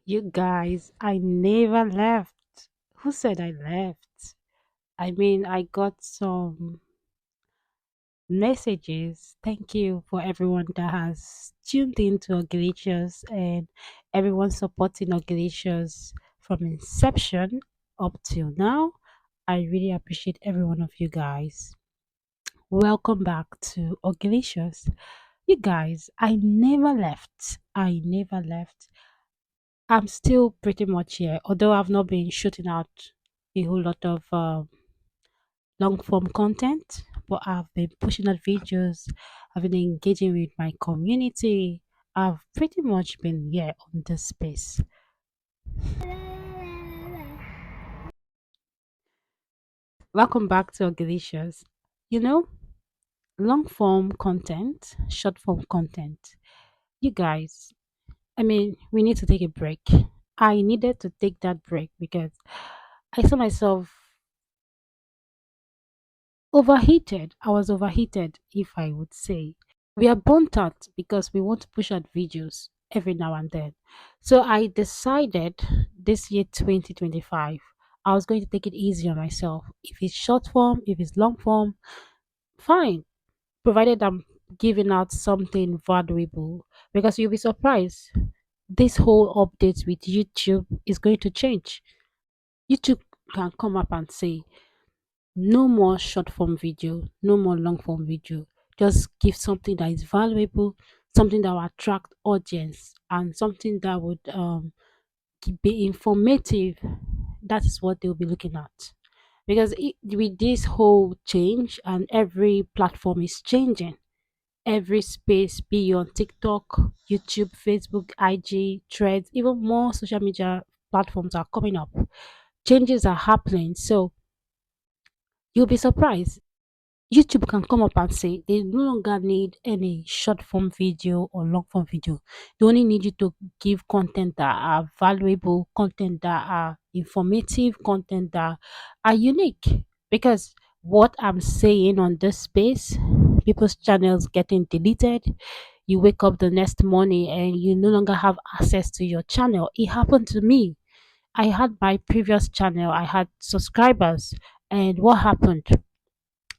You guys, I never left. Who said I left? I mean, I got some messages. Thank you for everyone that has tuned in to Auguilicious and everyone supporting Auguilicious from inception up till now. I really appreciate every one of you guys. Welcome back to Auguilicious. You guys, I never left. I never left. I'm still pretty much here, although I've not been shooting out a whole lot of long form content, but I've been pushing out videos, I've been engaging with my community. I've pretty much been here on this space. Welcome back to Auguilicious. You know, long form content, short form content. You guys, I mean, we need to take a break. I needed to take that break because I saw myself overheated. I was overheated, if I would say. We are burnt out because we want to push out videos every now and then. So I decided this year 2025, I was going to take it easy on myself. If it's short form, if it's long form, fine, provided I'm giving out something valuable. Because you'll be surprised, this whole update with YouTube is going to change. YouTube can come up and say, no more short form video, no more long form video. Just give something that is valuable, something that will attract audience, and something that would be informative. That is what they'll be looking at. Because with this whole change, and every platform is changing, every space, be you on TikTok, YouTube, Facebook, IG, Threads, even more social media platforms are coming up. Changes are happening. So you'll be surprised. YouTube can come up and say they no longer need any short form video or long form video. They only need you to give content that are valuable, content that are informative, content that are unique. Because what I'm saying on this space, people's channels getting deleted. You wake up the next morning and you no longer have access to your channel. It happened to me. I had my previous channel, I had subscribers, and what happened?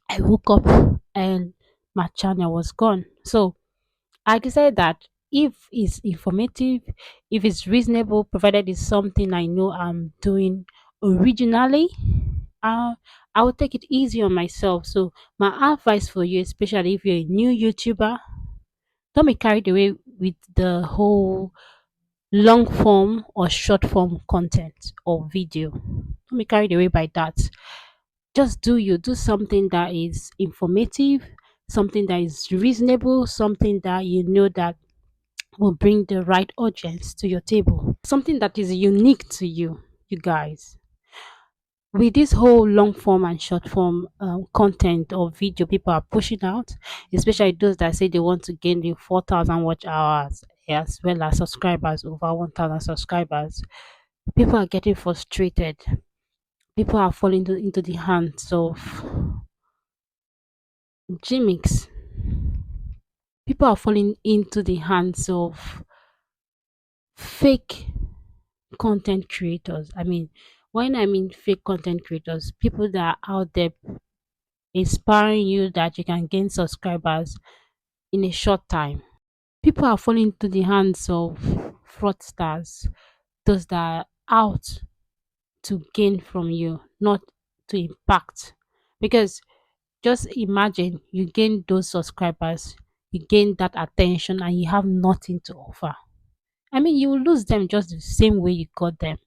I woke up and my channel was gone. So I decided that if it's informative, if it's reasonable, provided it's something I know I'm doing originally, uh, I will take it easy on myself. So my advice for you, especially if you're a new YouTuber, don't be carried away with the whole long form or short form content or video. Don't be carried away by that. Just do you do something that is informative, something that is reasonable, something that you know that will bring the right audience to your table, something that is unique to you. You guys, with this whole long form and short form content or video people are pushing out, especially those that say they want to gain the 4,000 watch hours as well as subscribers, over 1,000 subscribers, people are getting frustrated. People are falling into the hands of gimmicks. People are falling into the hands of fake content creators. I mean, when I mean fake content creators, people that are out there inspiring you that you can gain subscribers in a short time. People are falling into the hands of fraudsters, those that are out to gain from you, not to impact. Because just imagine you gain those subscribers, you gain that attention, and you have nothing to offer. I mean, you will lose them just the same way you got them.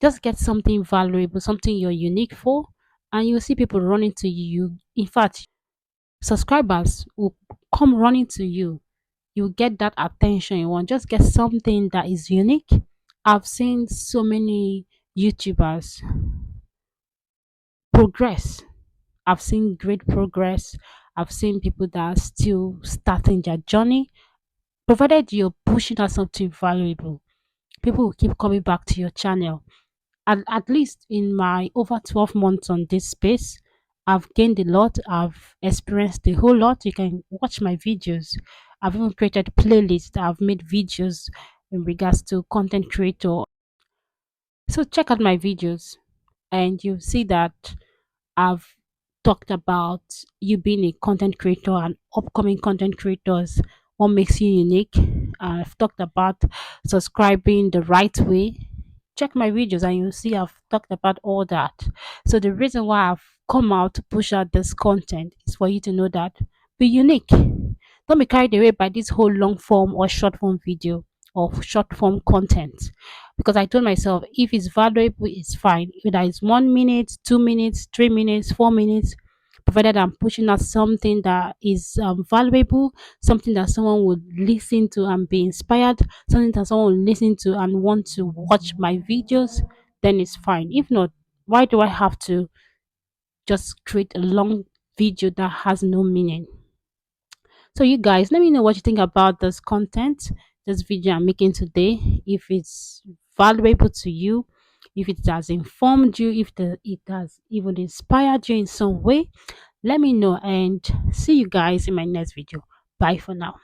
Just get something valuable, something you're unique for, and you'll see people running to you. In fact, subscribers will come running to you. You get that attention you want. Just get something that is unique. I've seen so many YouTubers progress. I've seen great progress. I've seen people that are still starting their journey. Provided you're pushing out something valuable, people will keep coming back to your channel. At least in my over 12 months on this space, I've gained a lot. I've experienced a whole lot. You can watch my videos. I've even created playlists. I've made videos in regards to content creator. So check out my videos and you see that I've talked about you being a content creator and upcoming content creators, what makes you unique. I've talked about subscribing the right way. Check my videos and you'll see I've talked about all that. So the reason why I've come out to push out this content is for you to know that be unique. Don't be carried away by this whole long form or short form video or short form content. Because I told myself if it's valuable, it's fine. Whether it's 1 minute, 2 minutes, 3 minutes, 4 minutes, provided I'm pushing out something that is valuable, something that someone would listen to and be inspired, something that someone will listen to and want to watch my videos, then it's fine. If not, why do I have to just create a long video that has no meaning? So you guys, let me know what you think about this content, this video I'm making today. If it's valuable to you, if it has informed you, if it has even inspired you in some way, let me know and see you guys in my next video. Bye for now.